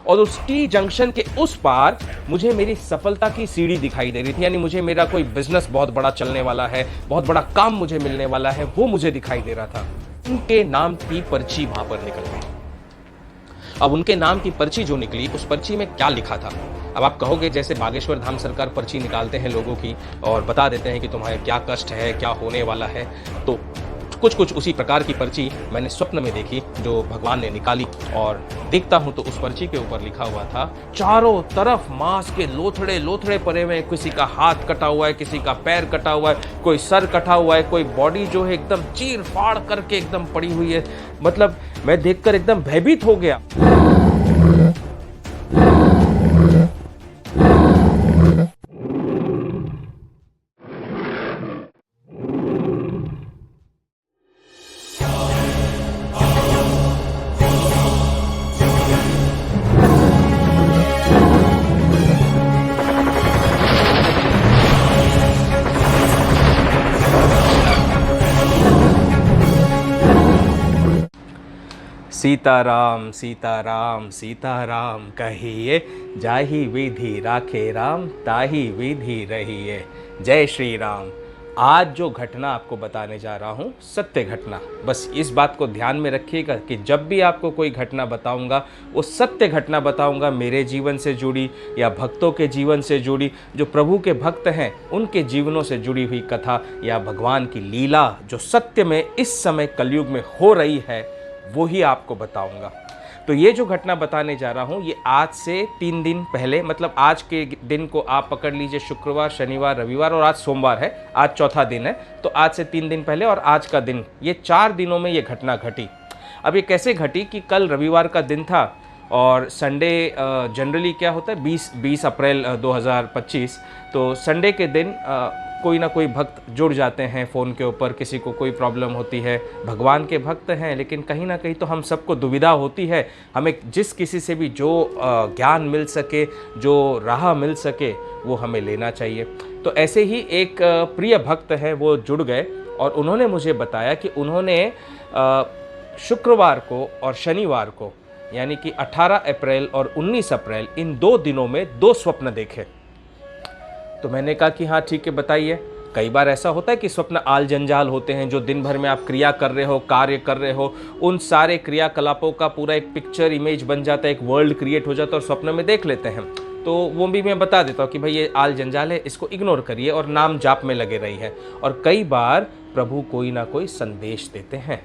और उस T junction के उस पार मुझे मेरी सफलता की सीढ़ी दिखाई दे रही थी। यानी मुझे मेरा कोई बिजनेस बहुत बड़ा चलने वाला है, बहुत बड़ा काम मुझे मिलने वाला है, वो मुझे दिखाई दे रहा था। उनके नाम की पर्ची वहां पर निकल गई। अब उनके नाम की पर्ची जो निकली, उस पर्ची में क्या लिखा था? अब आप कहोगे जैसे बागेश्वर धाम सरकार पर्ची निकालते हैं लोगों की और बता देते हैं कि तुम्हारे क्या कष्ट है, क्या होने वाला है, तो कुछ उसी प्रकार की पर्ची मैंने स्वप्न में देखी जो भगवान ने निकाली। और देखता हूं तो उस पर्ची के ऊपर लिखा हुआ था, चारों तरफ मांस के लोथड़े लोथड़े पड़े हुए हैं। किसी का हाथ कटा हुआ है, किसी का पैर कटा हुआ है, कोई सर कटा हुआ है, कोई बॉडी जो है एकदम चीर फाड़ करके एकदम पड़ी हुई है। मतलब मैं देखकर एकदम भयभीत हो गया। सीताराम सीताराम सीताराम कहिए, जाहि विधि राखे राम, ताहि विधि रहिए। जय श्री राम। आज जो घटना आपको बताने जा रहा हूँ, सत्य घटना। बस इस बात को ध्यान में रखिएगा कि जब भी आपको कोई घटना बताऊंगा, वो सत्य घटना बताऊंगा, मेरे जीवन से जुड़ी या भक्तों के जीवन से जुड़ी, जो प्रभु के भक्त हैं उनके जीवनों से जुड़ी हुई कथा या भगवान की लीला जो सत्य में इस समय कलयुग में हो रही है, वो ही आपको बताऊंगा। तो ये जो घटना बताने जा रहा हूँ, ये आज से 3 दिन पहले, मतलब आज के दिन को आप पकड़ लीजिए, शुक्रवार, शनिवार, रविवार और आज सोमवार है, आज चौथा दिन है। तो आज से 3 दिन पहले और आज का दिन, ये 4 दिनों में ये घटना घटी। अब ये कैसे घटी कि कल रविवार का दिन था और संडे जनरली क्या होता है, 20 अप्रैल 2025, तो संडे के दिन कोई ना कोई भक्त जुड़ जाते हैं फ़ोन के ऊपर। किसी को कोई प्रॉब्लम होती है, भगवान के भक्त हैं, लेकिन कहीं ना कहीं तो हम सबको दुविधा होती है। हमें जिस किसी से भी जो ज्ञान मिल सके, जो राह मिल सके, वो हमें लेना चाहिए। तो ऐसे ही एक प्रिय भक्त हैं, वो जुड़ गए और उन्होंने मुझे बताया कि उन्होंने शुक्रवार को और शनिवार को, यानी कि 18 अप्रैल और 19 अप्रैल, इन 2 दिनों में 2 स्वप्न देखे। तो मैंने कहा कि हाँ ठीक है, बताइए। कई बार ऐसा होता है कि स्वप्न आल जंजाल होते हैं, जो दिन भर में आप क्रिया कर रहे हो, कार्य कर रहे हो, उन सारे क्रियाकलापों का पूरा एक पिक्चर इमेज बन जाता है, एक वर्ल्ड क्रिएट हो जाता है और स्वप्न में देख लेते हैं। तो वो भी मैं बता देता हूँ कि भाई ये आल जंजाल है, इसको इग्नोर करिए और नाम जाप में लगे रही है। और कई बार प्रभु कोई ना कोई संदेश देते हैं।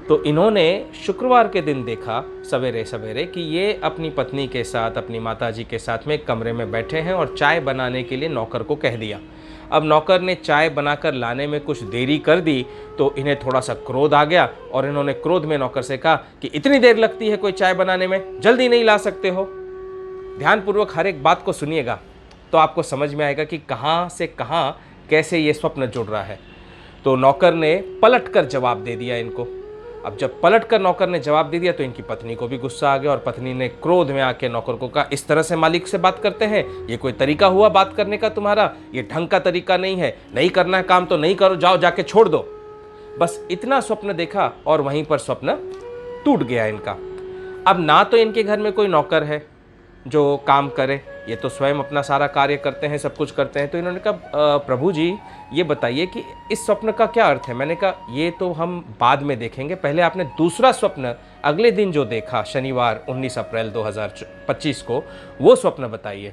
तो इन्होंने शुक्रवार के दिन देखा सवेरे सवेरे कि ये अपनी पत्नी के साथ, अपनी माताजी के साथ में एक कमरे में बैठे हैं और चाय बनाने के लिए नौकर को कह दिया। अब नौकर ने चाय बनाकर लाने में कुछ देरी कर दी तो इन्हें थोड़ा सा क्रोध आ गया और इन्होंने क्रोध में नौकर से कहा कि इतनी देर लगती है कोई चाय बनाने में, जल्दी नहीं ला सकते हो? ध्यानपूर्वक हर एक बात को सुनिएगा तो आपको समझ में आएगा कि कहाँ से कहाँ कैसे ये स्वप्न जुड़ रहा है। तो नौकर ने पलट कर जवाब दे दिया इनको। अब जब पलट कर नौकर ने जवाब दे दिया तो इनकी पत्नी को भी गुस्सा आ गया और पत्नी ने क्रोध में आके नौकर को कहा, इस तरह से मालिक से बात करते हैं? ये कोई तरीका हुआ बात करने का तुम्हारा? ये ढंग का तरीका नहीं है। नहीं करना है काम तो नहीं करो, जाओ जाके छोड़ दो। बस इतना स्वप्न देखा और वहीं पर स्वप्न टूट गया इनका। अब ना तो इनके घर में कोई नौकर है जो काम करे, ये तो स्वयं अपना सारा कार्य करते हैं, सब कुछ करते हैं। तो इन्होंने कहा, प्रभु जी ये बताइए कि इस स्वप्न का क्या अर्थ है? मैंने कहा ये तो हम बाद में देखेंगे, पहले आपने दूसरा स्वप्न अगले दिन जो देखा, शनिवार 19 अप्रैल 2025 को, वो स्वप्न बताइए।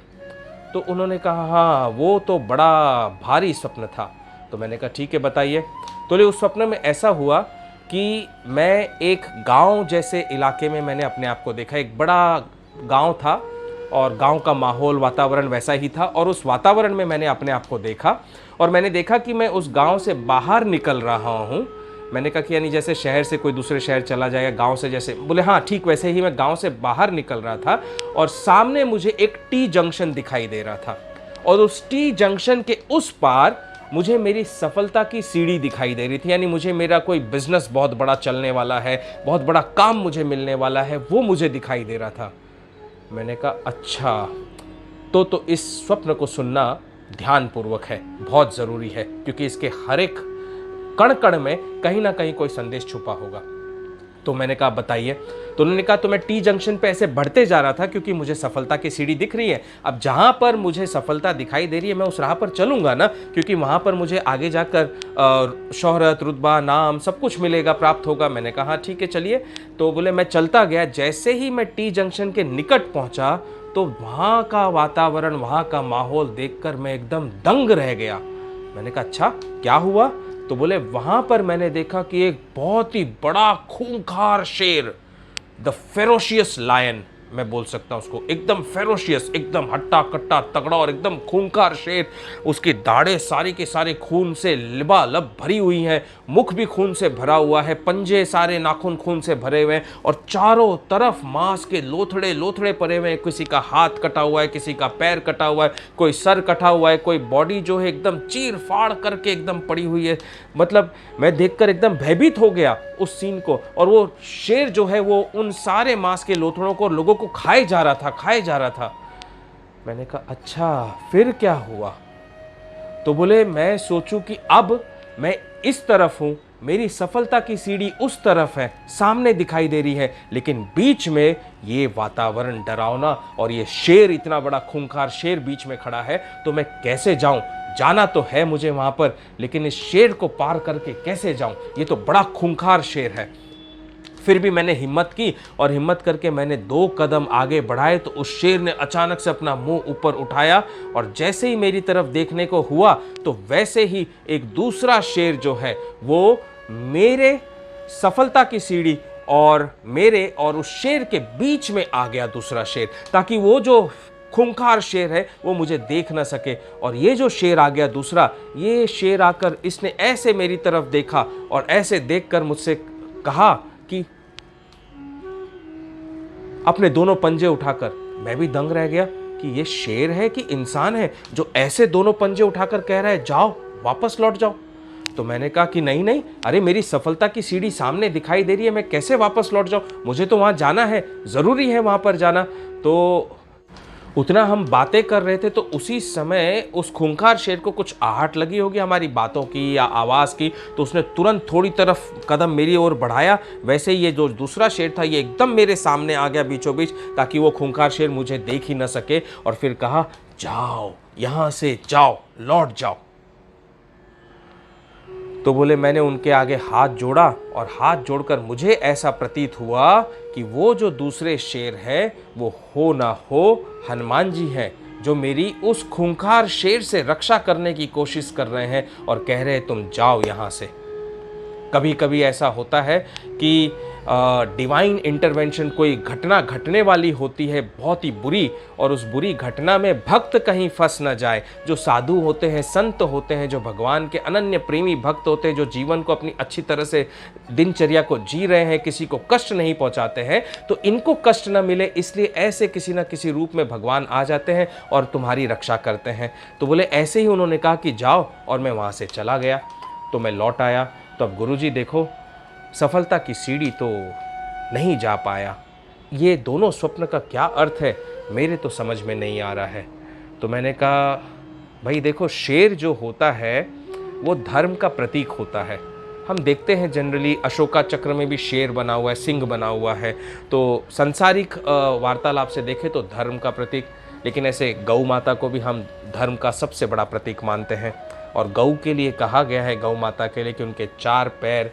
तो उन्होंने कहा हाँ वो तो बड़ा भारी स्वप्न था। तो मैंने कहा ठीक है बताइए। तो उस स्वप्न में ऐसा हुआ कि मैं एक गाँव जैसे इलाके में मैंने अपने आप को देखा। एक बड़ा गाँव था और गांव का माहौल, वातावरण वैसा ही था और उस वातावरण में मैंने अपने आप को देखा और मैंने देखा कि मैं उस गांव से बाहर निकल रहा हूं। मैंने कहा कि यानी जैसे शहर से कोई दूसरे शहर चला जाएगा, गांव से जैसे, बोले हाँ ठीक वैसे ही मैं गांव से बाहर निकल रहा था और सामने मुझे एक टी जंक्शन दिखाई दे रहा था और उस टी जंक्शन के उस पार मुझे मेरी सफलता की सीढ़ी दिखाई दे रही थी। यानी मुझे मेरा कोई बिजनेस बहुत बड़ा चलने वाला है, बहुत बड़ा काम मुझे मिलने वाला है, वो मुझे दिखाई दे रहा था। मैंने कहा अच्छा, तो इस स्वप्न को सुनना ध्यानपूर्वक है, बहुत ज़रूरी है, क्योंकि इसके हर एक कण कण में कहीं ना कहीं कोई संदेश छुपा होगा। तो मैंने कहा बताइए। तो उन्होंने कहा तो मैं टी जंक्शन पे ऐसे बढ़ते जा रहा था क्योंकि मुझे सफलता की सीढ़ी दिख रही है। अब जहाँ पर मुझे सफलता दिखाई दे रही है मैं उस राह पर चलूंगा ना, क्योंकि वहाँ पर मुझे आगे जाकर शोहरत, रुतबा, नाम सब कुछ मिलेगा, प्राप्त होगा। मैंने कहा हाँ ठीक है चलिए। तो बोले मैं चलता गया। जैसे ही मैं टी जंक्शन के निकट पहुँचा तो वहाँ का वातावरण, वहाँ का माहौल देखकर मैं एकदम दंग रह गया। मैंने कहा अच्छा क्या हुआ? तो बोले वहां पर मैंने देखा कि एक बहुत ही बड़ा खूंखार शेर, द फेरोशियस लायन मैं बोल सकता हूं उसको, एकदम फेरोशियस, एकदम हट्टा कट्टा तगड़ा और एकदम खूंखार शेर। उसकी दाढ़ें सारी के सारे खून से लिबालब भरी हुई हैं, मुख भी खून से भरा हुआ है, पंजे सारे नाखून खून से भरे हुए हैं और चारों तरफ मांस के लोथड़े लोथड़े पड़े हुए हैं। किसी का हाथ कटा हुआ है, किसी का पैर कटा हुआ है, कोई सर कटा हुआ है, कोई बॉडी जो है एकदम चीर फाड़ करके एकदम पड़ी हुई है। मतलब मैं देखकर एकदम भयभीत हो गया उस सीन को। और वो शेर जो है वो उन सारे मांस के लोथड़ों को लोगों को खाए जा रहा था। मैंने कहा अच्छा फिर क्या हुआ? तो बोले मैं सोचूं कि अब मैं इस तरफ हूं, मेरी सफलता की सीढ़ी उस तरफ है, सामने दिखाई दे रही है, लेकिन बीच में ये वातावरण डरावना और ये शेर, इतना बड़ा खूंखार शेर बीच में खड़ा है, तो मैं कैसे जाऊं? जाना तो है मुझे वहां पर, लेकिन इस शेर को पार करके कैसे जाऊं? ये तो बड़ा खूंखार शेर है। फिर भी मैंने हिम्मत की और हिम्मत करके मैंने 2 कदम आगे बढ़ाए तो उस शेर ने अचानक से अपना मुंह ऊपर उठाया और जैसे ही मेरी तरफ देखने को हुआ तो वैसे ही एक दूसरा शेर जो है वो मेरे सफलता की सीढ़ी और मेरे और उस शेर के बीच में आ गया, दूसरा शेर, ताकि वो जो खूंखार शेर है वो मुझे देख ना सके। और ये जो शेर आ गया दूसरा, ये शेर आकर इसने ऐसे मेरी तरफ देखा और ऐसे देखकर मुझसे कहा कि अपने दोनों पंजे उठाकर, मैं भी दंग रह गया कि ये शेर है कि इंसान है जो ऐसे दोनों पंजे उठाकर कह रहा है जाओ वापस लौट जाओ। तो मैंने कहा कि नहीं नहीं, अरे मेरी सफलता की सीढ़ी सामने दिखाई दे रही है, मैं कैसे वापस लौट जाऊं, मुझे तो वहां जाना है, जरूरी है वहां पर जाना। तो उतना हम बातें कर रहे थे तो उसी समय उस खूंखार शेर को कुछ आहट लगी होगी हमारी बातों की या आवाज़ की, तो उसने तुरंत थोड़ी तरफ कदम मेरी ओर बढ़ाया। वैसे ही ये जो दूसरा शेर था ये एकदम मेरे सामने आ गया बीचों बीच, ताकि वो खूंखार शेर मुझे देख ही न सके। और फिर कहा जाओ यहाँ से, जाओ, लौट जाओ। तो बोले मैंने उनके आगे हाथ जोड़ा और हाथ जोड़कर मुझे ऐसा प्रतीत हुआ कि वो जो दूसरे शेर हैं वो हो ना हो हनुमान जी हैं, जो मेरी उस खूंखार शेर से रक्षा करने की कोशिश कर रहे हैं और कह रहे हैं तुम जाओ यहाँ से। कभी कभी ऐसा होता है कि डिवाइन इंटरवेंशन, कोई घटना घटने वाली होती है बहुत ही बुरी, और उस बुरी घटना में भक्त कहीं फंस न जाए। जो साधु होते हैं, संत होते हैं, जो भगवान के अनन्य प्रेमी भक्त होते हैं, जो जीवन को अपनी अच्छी तरह से दिनचर्या को जी रहे हैं, किसी को कष्ट नहीं पहुंचाते हैं, तो इनको कष्ट न मिले इसलिए ऐसे किसी न किसी रूप में भगवान आ जाते हैं और तुम्हारी रक्षा करते हैं। तो बोले ऐसे ही उन्होंने कहा कि जाओ, और मैं वहाँ से चला गया। तो मैं लौट आया तो अब गुरुजी देखो, सफलता की सीढ़ी तो नहीं जा पाया। ये दोनों स्वप्न का क्या अर्थ है मेरे तो समझ में नहीं आ रहा है। तो मैंने कहा भाई देखो, शेर जो होता है वो धर्म का प्रतीक होता है। हम देखते हैं जनरली अशोका चक्र में भी शेर बना हुआ है, सिंह बना हुआ है। तो संसारिक वार्तालाप से देखें तो धर्म का प्रतीक, लेकिन ऐसे गौ माता को भी हम धर्म का सबसे बड़ा प्रतीक मानते हैं। और गौ के लिए कहा गया है, गौ माता के लिए, कि उनके 4 पैर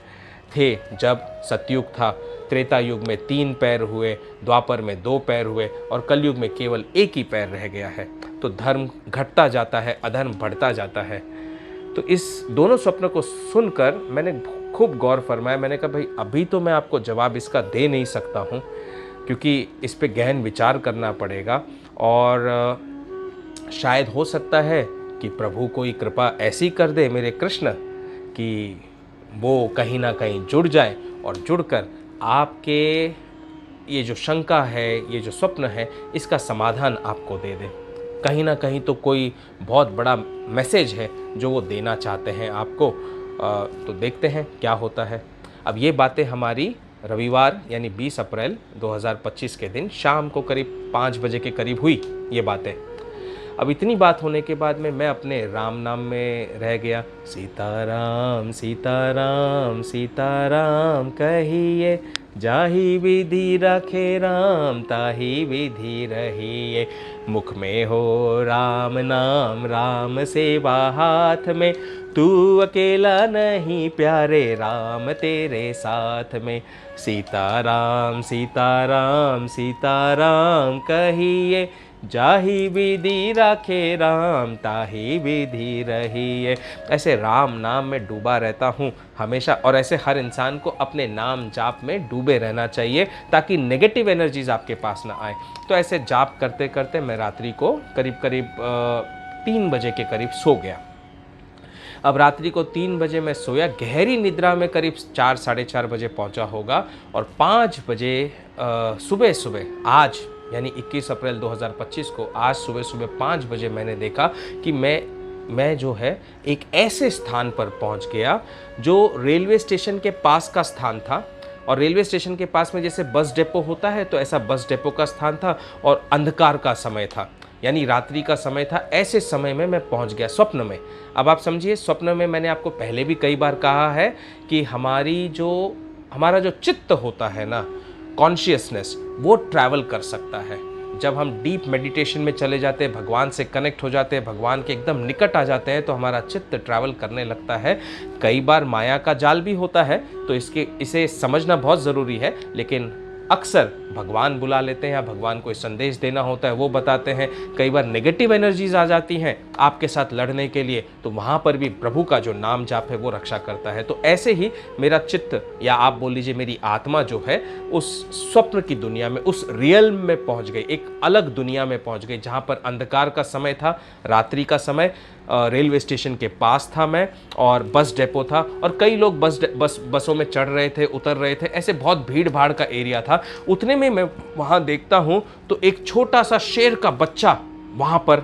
थे जब सतयुग था, त्रेता युग में 3 पैर हुए, द्वापर में 2 पैर हुए और कलयुग में केवल 1 ही पैर रह गया है। तो धर्म घटता जाता है, अधर्म बढ़ता जाता है। तो इस दोनों स्वप्न को सुनकर मैंने खूब गौर फरमाया। मैंने कहा भाई अभी तो मैं आपको जवाब इसका दे नहीं सकता हूँ, क्योंकि इस पे गहन विचार करना पड़ेगा और शायद हो सकता है कि प्रभु कोई कृपा ऐसी कर दे मेरे कृष्ण कि वो कहीं ना कहीं जुड़ जाए और जुड़कर आपके ये जो शंका है, ये जो स्वप्न है, इसका समाधान आपको दे दे। कहीं ना कहीं तो कोई बहुत बड़ा मैसेज है जो वो देना चाहते हैं आपको। तो देखते हैं क्या होता है। अब ये बातें हमारी रविवार यानी 20 अप्रैल 2025 के दिन शाम को करीब 5 बजे के करीब हुई ये बातें। अब इतनी बात होने के बाद में मैं अपने राम नाम में रह गया। सीताराम सीताराम सीताराम कहिए, जाहि विधि रखे राम ताहि विधि रहिए। मुख में हो राम नाम राम सेवा हाथ में, तू अकेला नहीं प्यारे राम तेरे साथ में। सीताराम सीताराम सीताराम कहिए, जाहि विधि राखे राम ताहि विधि रहिए। ऐसे राम नाम में डूबा रहता हूँ हमेशा, और ऐसे हर इंसान को अपने नाम जाप में डूबे रहना चाहिए ताकि नेगेटिव एनर्जीज आपके पास ना आए। तो ऐसे जाप करते करते मैं रात्रि को करीब करीब 3 बजे के करीब सो गया। अब रात्रि को 3 बजे मैं सोया, गहरी निद्रा में करीब 4 साढ़े 4 बजे पहुंचा होगा, और 5 बजे सुबह सुबह आज यानी 21 अप्रैल 2025 को आज सुबह सुबह 5 बजे मैंने देखा कि मैं जो है एक ऐसे स्थान पर पहुंच गया जो रेलवे स्टेशन के पास का स्थान था। और रेलवे स्टेशन के पास में जैसे बस डिपो होता है, तो ऐसा बस डिपो का स्थान था, और अंधकार का समय था, यानी रात्रि का समय था। ऐसे समय में मैं पहुंच गया स्वप्न में। अब आप समझिए, स्वप्न में मैंने आपको पहले भी कई बार कहा है कि हमारा जो चित्त होता है ना, कॉन्शियसनेस, वो ट्रैवल कर सकता है। जब हम डीप मेडिटेशन में चले जाते हैं, भगवान से कनेक्ट हो जाते हैं, भगवान के एकदम निकट आ जाते हैं, तो हमारा चित्त ट्रैवल करने लगता है। कई बार माया का जाल भी होता है, तो इसे समझना बहुत ज़रूरी है। लेकिन अक्सर भगवान बुला लेते हैं, या भगवान को संदेश देना होता है, वो बताते हैं। कई बार नेगेटिव एनर्जीज आ जाती हैं आपके साथ लड़ने के लिए, तो वहाँ पर भी प्रभु का जो नाम जाप है वो रक्षा करता है। तो ऐसे ही मेरा चित्त, या आप बोल लीजिए मेरी आत्मा जो है, उस स्वप्न की दुनिया में, उस रियल में पहुँच गई, एक अलग दुनिया में पहुँच गई, जहाँ पर अंधकार का समय था, रात्रि का समय, रेलवे स्टेशन के पास था मैं, और बस डिपो था, और कई लोग बसों में चढ़ रहे थे, उतर रहे थे। ऐसे बहुत भीड़ भाड़ का एरिया था। उतने में मैं वहाँ देखता हूँ तो एक छोटा सा शेर का बच्चा वहाँ पर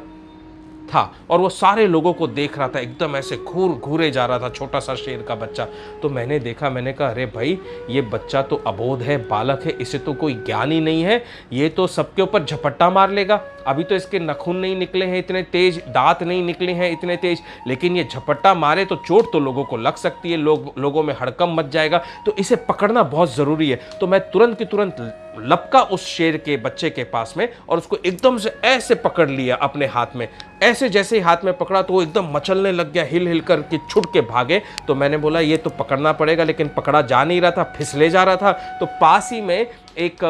था, और वो सारे लोगों को देख रहा था, एकदम ऐसे घूरे जा रहा था, छोटा सा शेर का बच्चा। तो मैंने देखा, मैंने कहा अरे भाई, ये बच्चा तो अबोध है, बालक है, इसे तो कोई ज्ञान ही नहीं है, ये तो सबके ऊपर झपट्टा मार लेगा। अभी तो इसके नखून नहीं निकले हैं इतने तेज, दांत नहीं निकले हैं इतने तेज, लेकिन ये झपट्टा मारे तो चोट तो लोगों को लग सकती है, लोगों में हड़कंप मच जाएगा, तो इसे पकड़ना बहुत ज़रूरी है। तो मैं तुरंत की तुरंत लपका उस शेर के बच्चे के पास में, और उसको एकदम से ऐसे पकड़ लिया अपने हाथ में। ऐसे जैसे ही हाथ में पकड़ा तो वो एकदम मचलने लग गया, हिल हिल कर के छुट के भागे। तो मैंने बोला ये तो पकड़ना पड़ेगा, लेकिन पकड़ा जा नहीं रहा था, फिसले जा रहा था। तो पास ही में एक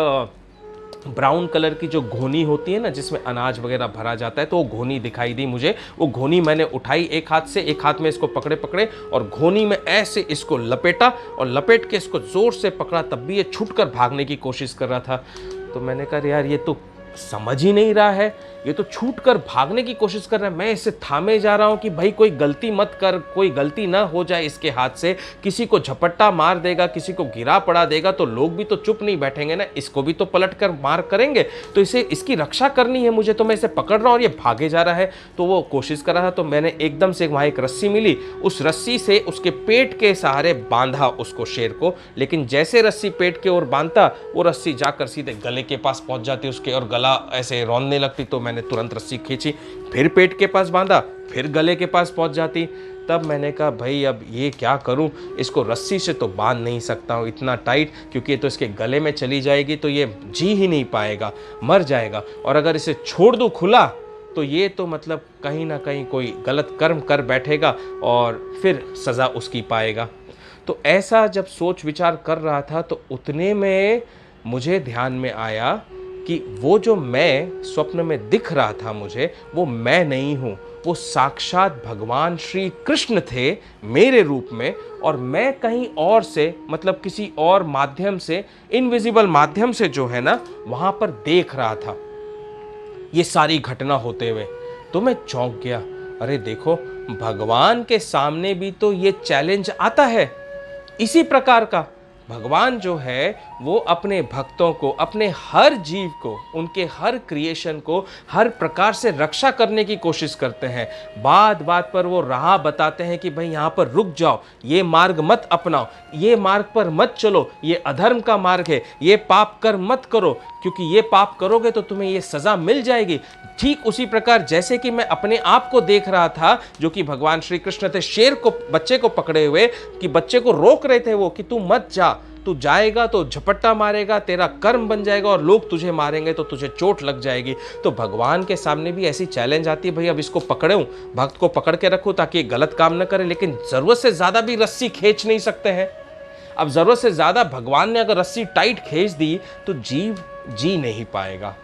ब्राउन कलर की जो घोनी होती है ना, जिसमें अनाज वगैरह भरा जाता है, तो वो घोनी दिखाई दी मुझे। वो घोनी मैंने उठाई एक हाथ से, एक हाथ में इसको पकड़े और घोनी में ऐसे इसको लपेटा, और लपेट के इसको जोर से पकड़ा, तब भी ये छूटकर भागने की कोशिश कर रहा था। तो मैंने कहा यार, ये तो समझ ही नहीं रहा है, ये तो छूट कर भागने की कोशिश कर रहा है। मैं इसे थामे जा रहा हूं कि भाई कोई गलती मत कर, कोई गलती ना हो जाए इसके हाथ से, किसी को झपट्टा मार देगा, किसी को गिरा पड़ा देगा, तो लोग भी तो चुप नहीं बैठेंगे ना, इसको भी तो पलट कर मार करेंगे। तो इसकी रक्षा करनी है मुझे, तो मैं इसे पकड़ रहा हूँ और ये भागे जा रहा है। तो वो कोशिश कर रहा था, तो मैंने एकदम से वहाँ एक रस्सी मिली, उस रस्सी से उसके पेट के सहारे बांधा उसको, शेर को। लेकिन जैसे रस्सी पेट के ओर बांधता, वो रस्सी जाकर सीधे गले के पास पहुँच जाती उसके, और गला ऐसे रौंदने लगती। तो मैंने तुरंत रस्सी खींची, फिर पेट के पास बांधा, फिर गले के पास पहुंच जाती। तब मैंने कहा भाई अब ये क्या करूं, इसको रस्सी से तो बांध नहीं सकता हूं इतना टाइट, क्योंकि ये तो इसके गले में चली जाएगी तो ये जी ही नहीं पाएगा, मर जाएगा। और अगर इसे छोड़ दूं खुला, तो ये तो मतलब कहीं ना कहीं कोई गलत कर्म कर बैठेगा और फिर सज़ा उसकी पाएगा। तो ऐसा जब सोच विचार कर रहा था, तो उतने में मुझे ध्यान में आया कि वो जो मैं स्वप्न में दिख रहा था मुझे, वो मैं नहीं हूँ, वो साक्षात भगवान श्री कृष्ण थे मेरे रूप में। और मैं कहीं और से, मतलब किसी और माध्यम से, इनविजिबल माध्यम से जो है ना, वहाँ पर देख रहा था ये सारी घटना होते हुए। तो मैं चौंक गया, अरे देखो, भगवान के सामने भी तो ये चैलेंज आता है इसी प्रकार का। भगवान जो है वो अपने भक्तों को, अपने हर जीव को, उनके हर क्रिएशन को हर प्रकार से रक्षा करने की कोशिश करते हैं। बात बात पर वो राह बताते हैं कि भाई यहाँ पर रुक जाओ, ये मार्ग मत अपनाओ, ये मार्ग पर मत चलो, ये अधर्म का मार्ग है, ये पाप कर मत करो, क्योंकि ये पाप करोगे तो तुम्हें ये सजा मिल जाएगी। ठीक उसी प्रकार जैसे कि मैं अपने आप को देख रहा था, जो कि भगवान श्री कृष्ण थे शेर को, बच्चे को पकड़े हुए, कि बच्चे को रोक रहे थे वो कि तू मत जा, तू जाएगा तो झपट्टा मारेगा, तेरा कर्म बन जाएगा और लोग तुझे मारेंगे तो तुझे चोट लग जाएगी। तो भगवान के सामने भी ऐसी चैलेंज आती है, भाई अब इसको पकड़ूं, भक्त को पकड़ के रखूं ताकि ये गलत काम न करे, लेकिन जरूरत से ज्यादा भी रस्सी खींच नहीं सकते हैं। अब जरूरत से ज्यादा भगवान ने अगर रस्सी टाइट खींच दी तो जीव जी नहीं पाएगा।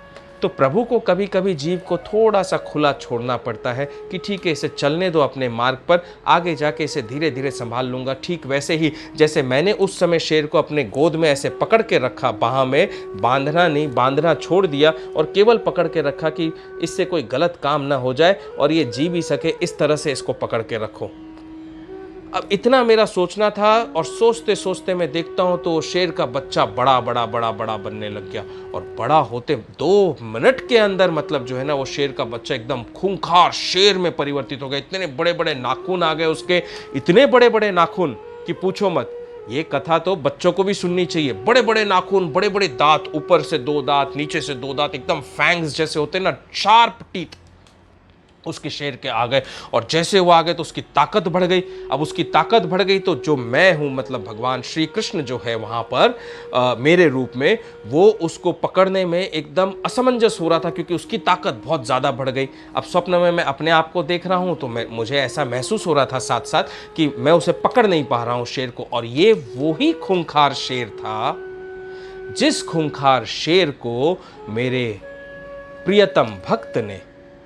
तो प्रभु को कभी कभी जीव को थोड़ा सा खुला छोड़ना पड़ता है कि ठीक है, इसे चलने दो अपने मार्ग पर, आगे जाके इसे धीरे धीरे संभाल लूंगा। ठीक वैसे ही जैसे मैंने उस समय शेर को अपने गोद में ऐसे पकड़ के रखा, बाह में बांधना नहीं, बांधना छोड़ दिया और केवल पकड़ के रखा कि इससे कोई गलत काम ना हो जाए और ये जी भी सके, इस तरह से इसको पकड़ के रखो। अब इतना मेरा सोचना था और सोचते सोचते मैं देखता हूं तो शेर का बच्चा बड़ा बड़ा बड़ा बड़ा बनने लग गया और बड़ा होते 2 मिनट के अंदर मतलब जो है ना, वो शेर का बच्चा एकदम खूंखार शेर में परिवर्तित हो गया। इतने बड़े बड़े नाखून आ गए उसके, इतने बड़े बड़े नाखून कि पूछो मत। ये कथा तो बच्चों को भी सुननी चाहिए। बड़े बड़े नाखून, बड़े बड़े दांत, ऊपर से 2 दांत, नीचे से 2 दांत, एकदम फैंग्स जैसे होते ना, शार्प टीथ उसके शेर के आ गए। और जैसे वो आ गए तो उसकी ताकत बढ़ गई। अब उसकी ताकत बढ़ गई तो जो मैं हूं, मतलब भगवान श्री कृष्ण जो है वहां पर मेरे रूप में, वो उसको पकड़ने में एकदम असमंजस हो रहा था क्योंकि उसकी ताकत बहुत ज़्यादा बढ़ गई। अब स्वप्न में मैं अपने आप को देख रहा हूं तो मुझे ऐसा महसूस हो रहा था साथ साथ कि मैं उसे पकड़ नहीं पा रहा हूं शेर को। और ये वो ही खूंखार शेर था जिस खूंखार शेर को मेरे प्रियतम भक्त ने,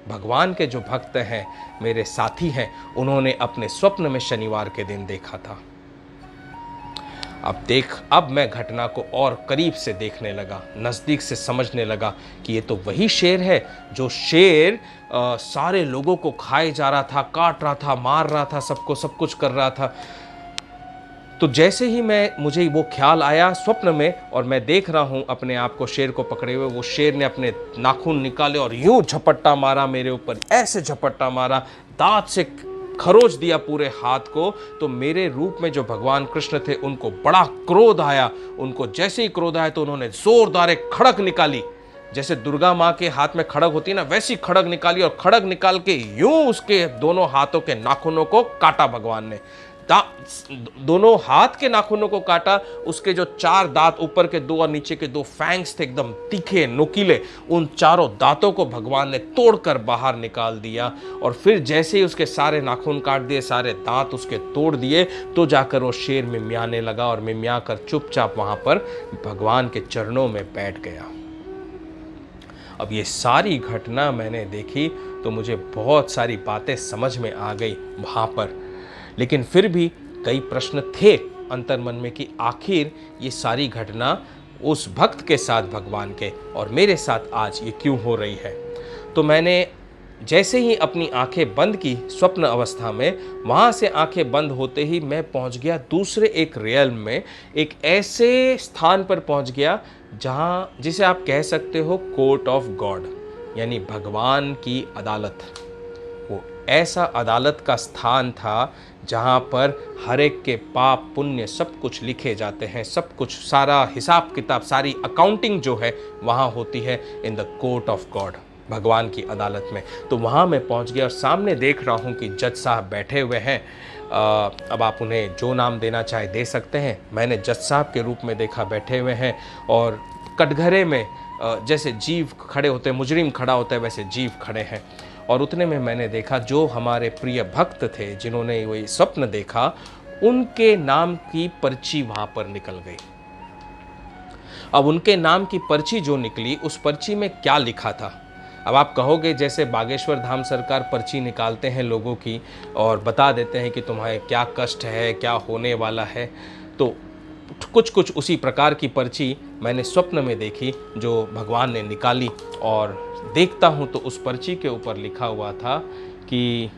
भगवान के जो भक्त हैं, मेरे साथी हैं, उन्होंने अपने स्वप्न में शनिवार के दिन देखा था। अब मैं घटना को और करीब से देखने लगा, नज़दीक से समझने लगा कि ये तो वही शेर है जो शेर सारे लोगों को खाए जा रहा था, काट रहा था, मार रहा था, सबको सब कुछ कर रहा था। तो जैसे ही मुझे वो ख्याल आया स्वप्न में और मैं देख रहा हूँ अपने आप को शेर को पकड़े हुए, वो शेर ने अपने नाखून निकाले और यूं झपट्टा मारा मेरे ऊपर, ऐसे झपट्टा मारा, दांत से खरोच दिया पूरे हाथ को। तो मेरे रूप में जो भगवान कृष्ण थे उनको बड़ा क्रोध आया। उनको जैसे ही क्रोध आया तो उन्होंने जोरदार एक खड़ग निकाली, जैसे दुर्गा माँ के हाथ में खड़ग होती है ना, वैसी खड़ग निकाली और खड़ग निकाल के यूं उसके दोनों हाथों के नाखूनों को काटा। भगवान ने दोनों हाथ के नाखूनों को काटा। उसके जो 4 दांत, ऊपर के 2 और नीचे के 2 फैंग्स थे एकदम तीखे नुकीले, उन चारों दांतों को भगवान ने तोड़कर बाहर निकाल दिया। और फिर जैसे ही उसके सारे नाखून काट दिए, सारे दांत उसके तोड़ दिए, तो जाकर वो शेर मिमियाने लगा और मिमिया कर चुपचाप वहां पर भगवान के चरणों में बैठ गया। अब ये सारी घटना मैंने देखी तो मुझे बहुत सारी बातें समझ में आ गई वहां पर, लेकिन फिर भी कई प्रश्न थे अंतर्मन में कि आखिर ये सारी घटना उस भक्त के साथ भगवान के और मेरे साथ आज ये क्यों हो रही है। तो मैंने जैसे ही अपनी आंखें बंद की स्वप्न अवस्था में, वहाँ से आंखें बंद होते ही मैं पहुँच गया दूसरे एक रियल्म में, एक ऐसे स्थान पर पहुँच गया जहाँ, जिसे आप कह सकते हो कोर्ट ऑफ गॉड, यानी भगवान की अदालत। वो ऐसा अदालत का स्थान था जहाँ पर हर एक के पाप पुण्य सब कुछ लिखे जाते हैं, सब कुछ, सारा हिसाब किताब, सारी अकाउंटिंग जो है वहाँ होती है in the court of God, भगवान की अदालत में। तो वहाँ मैं पहुँच गया और सामने देख रहा हूँ कि जज साहब बैठे हुए हैं। अब आप उन्हें जो नाम देना चाहे दे सकते हैं। मैंने जज साहब के रूप में देखा बैठे हुए हैं और कटघरे में जैसे जीव खड़े होते हैं, मुजरिम खड़ा होता है, वैसे जीव खड़े हैं। और उतने में मैंने देखा जो हमारे प्रिय भक्त थे जिन्होंने वही स्वप्न देखा, उनके नाम की पर्ची वहाँ पर निकल गई। अब उनके नाम की पर्ची जो निकली, उस पर्ची में क्या लिखा था? अब आप कहोगे जैसे बागेश्वर धाम सरकार पर्ची निकालते हैं लोगों की और बता देते हैं कि तुम्हारे क्या कष्ट है, क्या होने वाला है, तो कुछ उसी प्रकार की पर्ची मैंने स्वप्न में देखी जो भगवान ने निकाली। और देखता हूं तो उस पर्ची के ऊपर लिखा हुआ था कि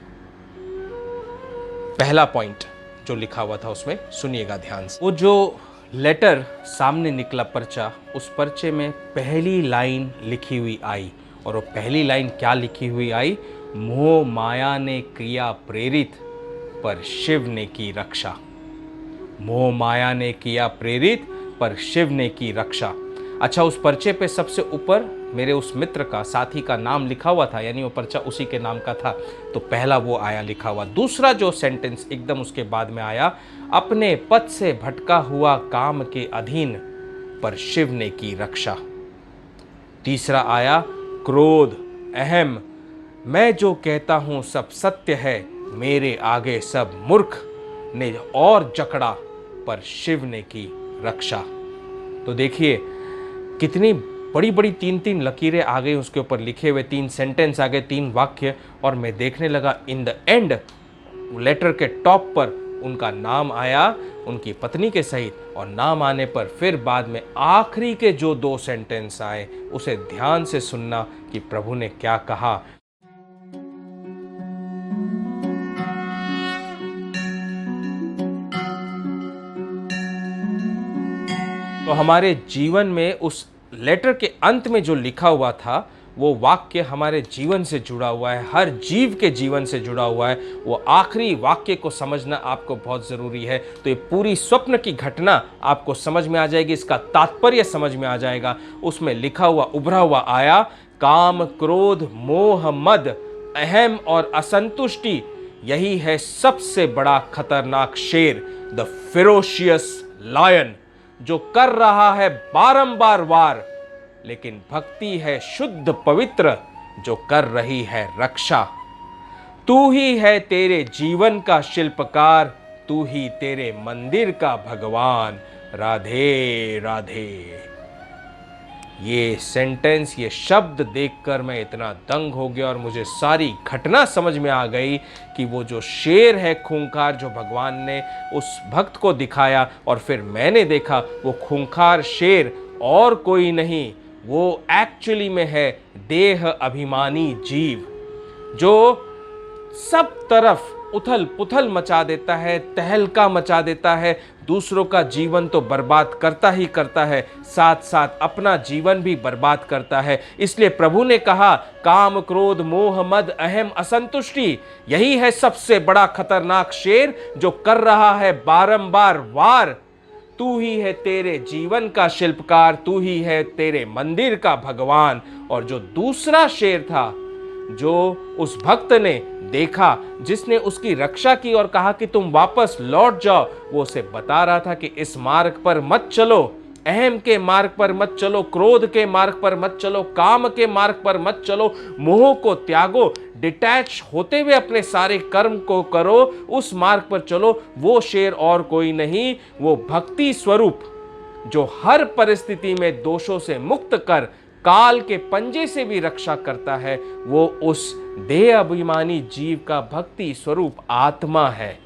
पहला पॉइंट जो लिखा हुआ था उसमें, सुनिएगा ध्यान से, वो जो लेटर सामने निकला पर्चा, उस पर्चे में पहली लाइन लिखी हुई आई, और वो पहली लाइन क्या लिखी हुई आई? मोह माया ने किया प्रेरित, पर शिव ने की रक्षा। मोह माया ने किया प्रेरित, पर शिव ने की रक्षा। अच्छा, उस पर्चे पे सबसे ऊपर मेरे उस मित्र का, साथी का नाम लिखा हुआ था, यानी वो पर्चा उसी के नाम का था, तो पहला वो आया लिखा हुआ। दूसरा जो सेंटेंस एकदम उसके बाद में आया, अपने पथ से भटका हुआ काम के अधीन, पर शिव ने की रक्षा। तीसरा आया, क्रोध अहम, मैं जो कहता हूं सब सत्य है, मेरे आगे सब मूर्ख ने और जकड़ा, पर शिव ने की रक्षा। तो देखिए कितनी बड़ी बड़ी तीन तीन लकीरें आ गई उसके ऊपर लिखे हुए, तीन सेंटेंस आ गए, तीन वाक्य, और मैं देखने लगा इन द एंड लेटर के टॉप पर उनका नाम आया, उनकी पत्नी के सहित, और नाम आने पर फिर बाद में आखिरी के जो दो सेंटेंस आए उसे ध्यान से सुनना कि प्रभु ने क्या कहा। तो हमारे जीवन में उस लेटर के अंत में जो लिखा हुआ था वो वाक्य हमारे जीवन से जुड़ा हुआ है, हर जीव के जीवन से जुड़ा हुआ है। वो आखिरी वाक्य को समझना आपको बहुत ज़रूरी है। तो ये पूरी स्वप्न की घटना आपको समझ में आ जाएगी, इसका तात्पर्य समझ में आ जाएगा। उसमें लिखा हुआ उभरा हुआ आया, काम क्रोध मोह मद अहम और असंतुष्टि, यही है सबसे बड़ा खतरनाक शेर, द फेरोशियस लायन, जो कर रहा है बारंबार वार, लेकिन भक्ति है शुद्ध पवित्र, जो कर रही है रक्षा। तू ही है तेरे जीवन का शिल्पकार, तू ही तेरे मंदिर का भगवान, राधे राधे। ये सेंटेंस, ये शब्द देखकर मैं इतना दंग हो गया और मुझे सारी घटना समझ में आ गई कि वो जो शेर है खूंखार, जो भगवान ने उस भक्त को दिखाया और फिर मैंने देखा, वो खूंखार शेर और कोई नहीं, वो एक्चुअली में है देह अभिमानी जीव, जो सब तरफ उथल पुथल मचा देता है, तहलका मचा देता है, दूसरों का जीवन तो बर्बाद करता ही करता है, साथ साथ अपना जीवन भी बर्बाद करता है। इसलिए प्रभु ने कहा, काम क्रोध मोह मद अहम असंतुष्टि, यही है सबसे बड़ा खतरनाक शेर, जो कर रहा है बारंबार वार। तू ही है तेरे जीवन का शिल्पकार, तू ही है तेरे मंदिर का भगवान। और जो दूसरा शेर था, जो उस भक्त ने देखा, जिसने उसकी रक्षा की और कहा कि तुम वापस लौट जाओ, वो उसे बता रहा था कि इस मार्ग पर मत चलो, अहम के मार्ग पर मत चलो, क्रोध के मार्ग पर मत चलो, काम के मार्ग पर मत चलो, मोह को त्यागो, डिटैच होते हुए अपने सारे कर्म को करो, उस मार्ग पर चलो। वो शेर और कोई नहीं, वो भक्ति स्वरूप, जो हर परिस्थिति में दोषों से मुक्त कर काल के पंजे से भी रक्षा करता है, वो उस देह अभिमानी जीव का भक्ति स्वरूप आत्मा है,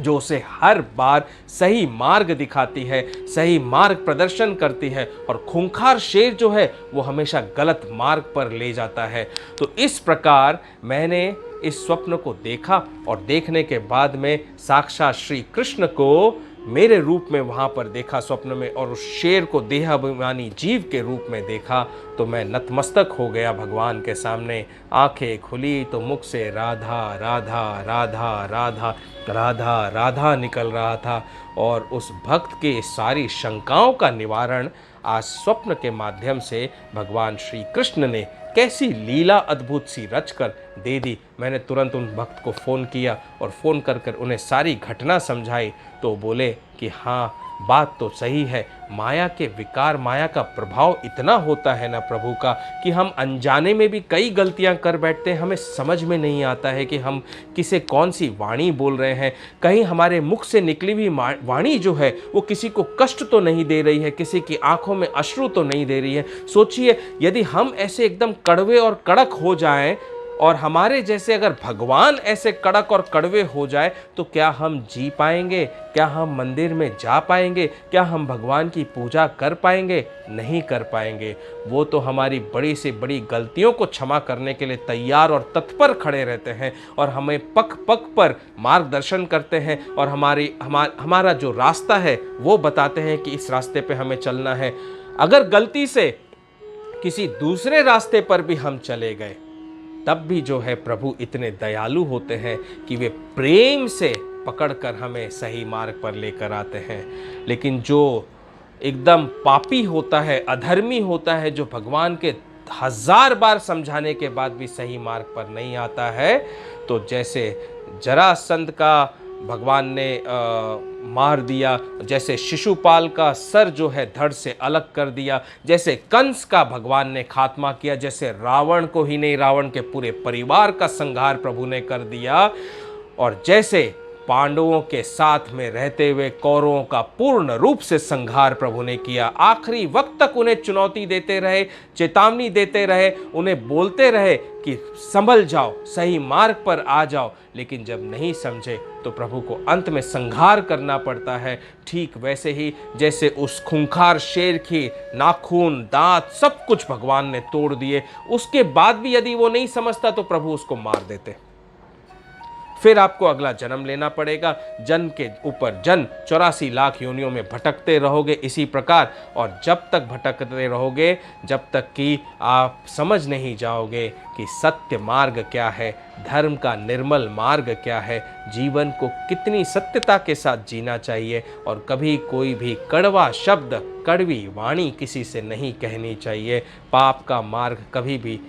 जो उसे हर बार सही मार्ग दिखाती है, सही मार्ग प्रदर्शन करती है, और खूंखार शेर जो है वो हमेशा गलत मार्ग पर ले जाता है। तो इस प्रकार मैंने इस स्वप्न को देखा, और देखने के बाद में साक्षात श्री कृष्ण को मेरे रूप में वहाँ पर देखा स्वप्न में, और उस शेर को देहाभिमानी जीव के रूप में देखा, तो मैं नतमस्तक हो गया भगवान के सामने। आंखें खुली तो मुख से राधा राधा राधा राधा राधा राधा निकल रहा था, और उस भक्त के सारी शंकाओं का निवारण आज स्वप्न के माध्यम से भगवान श्री कृष्ण ने कैसी लीला अद्भुत सी रचकर दे दी। मैंने तुरंत उन भक्त को फ़ोन किया और फ़ोन कर कर उन्हें सारी घटना समझाई, तो बोले कि हाँ बात तो सही है, माया के विकार, माया का प्रभाव इतना होता है ना प्रभु का, कि हम अनजाने में भी कई गलतियां कर बैठते हैं। हमें समझ में नहीं आता है कि हम किसे कौन सी वाणी बोल रहे हैं। कहीं हमारे मुख से निकली हुई वाणी जो है वो किसी को कष्ट तो नहीं दे रही है, किसी की आंखों में अश्रु तो नहीं दे रही है। सोचिए, यदि हम ऐसे एकदम कड़वे और कड़क हो जाएं और हमारे जैसे अगर भगवान ऐसे कड़क और कड़वे हो जाए तो क्या हम जी पाएंगे? क्या हम मंदिर में जा पाएंगे? क्या हम भगवान की पूजा कर पाएंगे? नहीं कर पाएंगे। वो तो हमारी बड़ी से बड़ी गलतियों को क्षमा करने के लिए तैयार और तत्पर खड़े रहते हैं और हमें पग पग पर मार्गदर्शन करते हैं और हमारा जो रास्ता है वो बताते हैं कि इस रास्ते पे हमें चलना है। अगर गलती से किसी दूसरे रास्ते पर भी हम चले गए तब भी जो है प्रभु इतने दयालु होते हैं कि वे प्रेम से पकड़कर हमें सही मार्ग पर लेकर आते हैं। लेकिन जो एकदम पापी होता है, अधर्मी होता है, जो भगवान के 1000 बार समझाने के बाद भी सही मार्ग पर नहीं आता है, तो जैसे जरासंध का भगवान ने मार दिया, जैसे शिशुपाल का सर जो है धड़ से अलग कर दिया, जैसे कंस का भगवान ने खात्मा किया, जैसे रावण को ही नहीं रावण के पूरे परिवार का संहार प्रभु ने कर दिया, और जैसे पांडवों के साथ में रहते हुए कौरवों का पूर्ण रूप से संहार प्रभु ने किया। आखिरी वक्त तक उन्हें चुनौती देते रहे, चेतावनी देते रहे, उन्हें बोलते रहे कि संभल जाओ, सही मार्ग पर आ जाओ, लेकिन जब नहीं समझे तो प्रभु को अंत में संहार करना पड़ता है। ठीक वैसे ही जैसे उस खूंखार शेर की नाखून, दांत सब कुछ भगवान ने तोड़ दिए, उसके बाद भी यदि वो नहीं समझता तो प्रभु उसको मार देते। फिर आपको अगला जन्म लेना पड़ेगा, जन्म के ऊपर जन्म, 84 लाख योनियों में भटकते रहोगे इसी प्रकार, और जब तक भटकते रहोगे जब तक कि आप समझ नहीं जाओगे कि सत्य मार्ग क्या है, धर्म का निर्मल मार्ग क्या है, जीवन को कितनी सत्यता के साथ जीना चाहिए, और कभी कोई भी कड़वा शब्द, कड़वी वाणी किसी से नहीं कहनी चाहिए। पाप का मार्ग कभी भी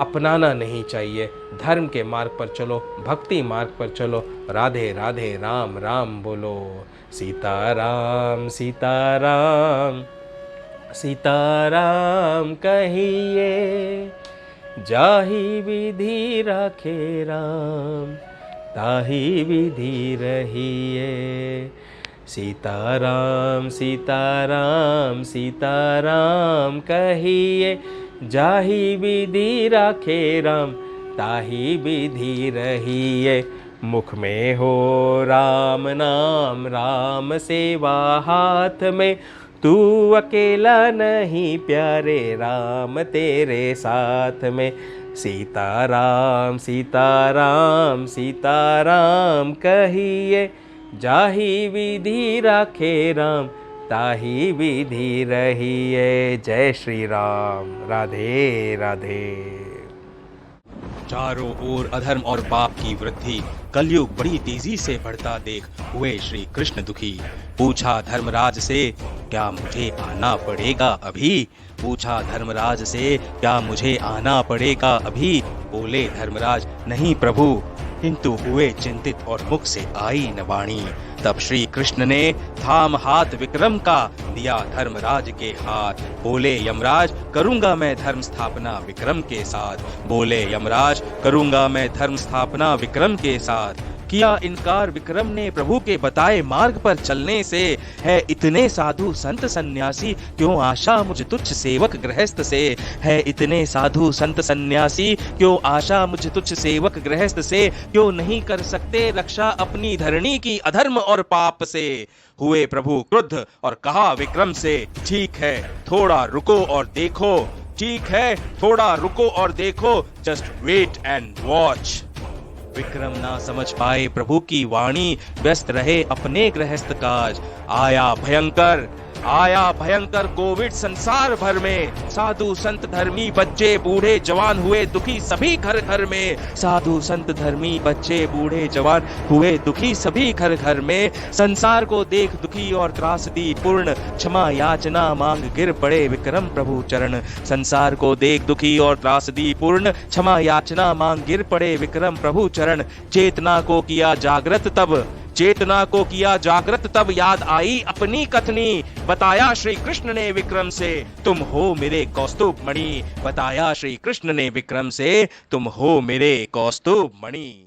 अपनाना नहीं चाहिए। धर्म के मार्ग पर चलो, भक्ति मार्ग पर चलो। राधे राधे, राम राम बोलो। सीताराम सीताराम सीताराम कहिए, जाहि विधि राखे राम, ताहि विधि रहिए। सीताराम सीताराम सीताराम कहिए, जाहि विधि राखे राम, ताहि विधि रहिए। मुख में हो राम नाम, राम सेवा हाथ में, तू अकेला नहीं प्यारे, राम तेरे साथ में। सीताराम सीताराम सीताराम कहिए, जाहि विधि राखे राम, ताहि विधि रहिए। जय श्री राम। राधे राधे। चारों ओर अधर्म और पाप की वृद्धि, कलयुग बड़ी तेजी से बढ़ता देख हुए श्री कृष्ण दुखी। पूछा धर्मराज से, क्या मुझे आना पड़ेगा अभी? पूछा धर्मराज से, क्या मुझे आना पड़ेगा अभी? बोले धर्मराज, नहीं प्रभु, किंतु हुए चिंतित और मुख से आई न वाणी। तब श्री कृष्ण ने थाम हाथ विक्रम का, दिया धर्मराज के हाथ। बोले यमराज, करूंगा मैं धर्म स्थापना विक्रम के साथ। बोले यमराज, करूंगा मैं धर्म स्थापना विक्रम के साथ। किया इनकार विक्रम ने प्रभु के बताए मार्ग पर चलने से। है इतने साधु संत सन्यासी, क्यों आशा मुझ तुच्छ सेवक गृहस्थ से। है इतने साधु संत सन्यासी, क्यों आशा मुझ तुच्छ सेवक गृहस्थ से। क्यों नहीं कर सकते रक्षा अपनी धरणी की अधर्म और पाप से। हुए प्रभु क्रुद्ध और कहा विक्रम से, ठीक है थोड़ा रुको और देखो। ठीक है थोड़ा रुको और देखो, just wait and watch. Vikram ना समझ पाए प्रभु की वाणी, व्यस्त रहे अपने गृहस्थ काज। आया भयंकर कोविड संसार भर में। साधु संत धर्मी बच्चे बूढ़े जवान हुए दुखी सभी घर घर में। साधु संत धर्मी बच्चे बूढ़े जवान हुए दुखी सभी घर घर में। संसार को देख दुखी और त्रासदी पूर्ण, क्षमा याचना मांग गिर पड़े विक्रम प्रभु चरण। संसार को देख दुखी और त्रासदी पूर्ण, क्षमा याचना मांग गिर पड़े विक्रम प्रभु चरण। चेतना को किया जागृत तब याद आई अपनी कथनी। बताया श्री कृष्ण ने विक्रम से, तुम हो मेरे कौस्तुभ मणि। बताया श्री कृष्ण ने विक्रम से, तुम हो मेरे कौस्तुभ मणि।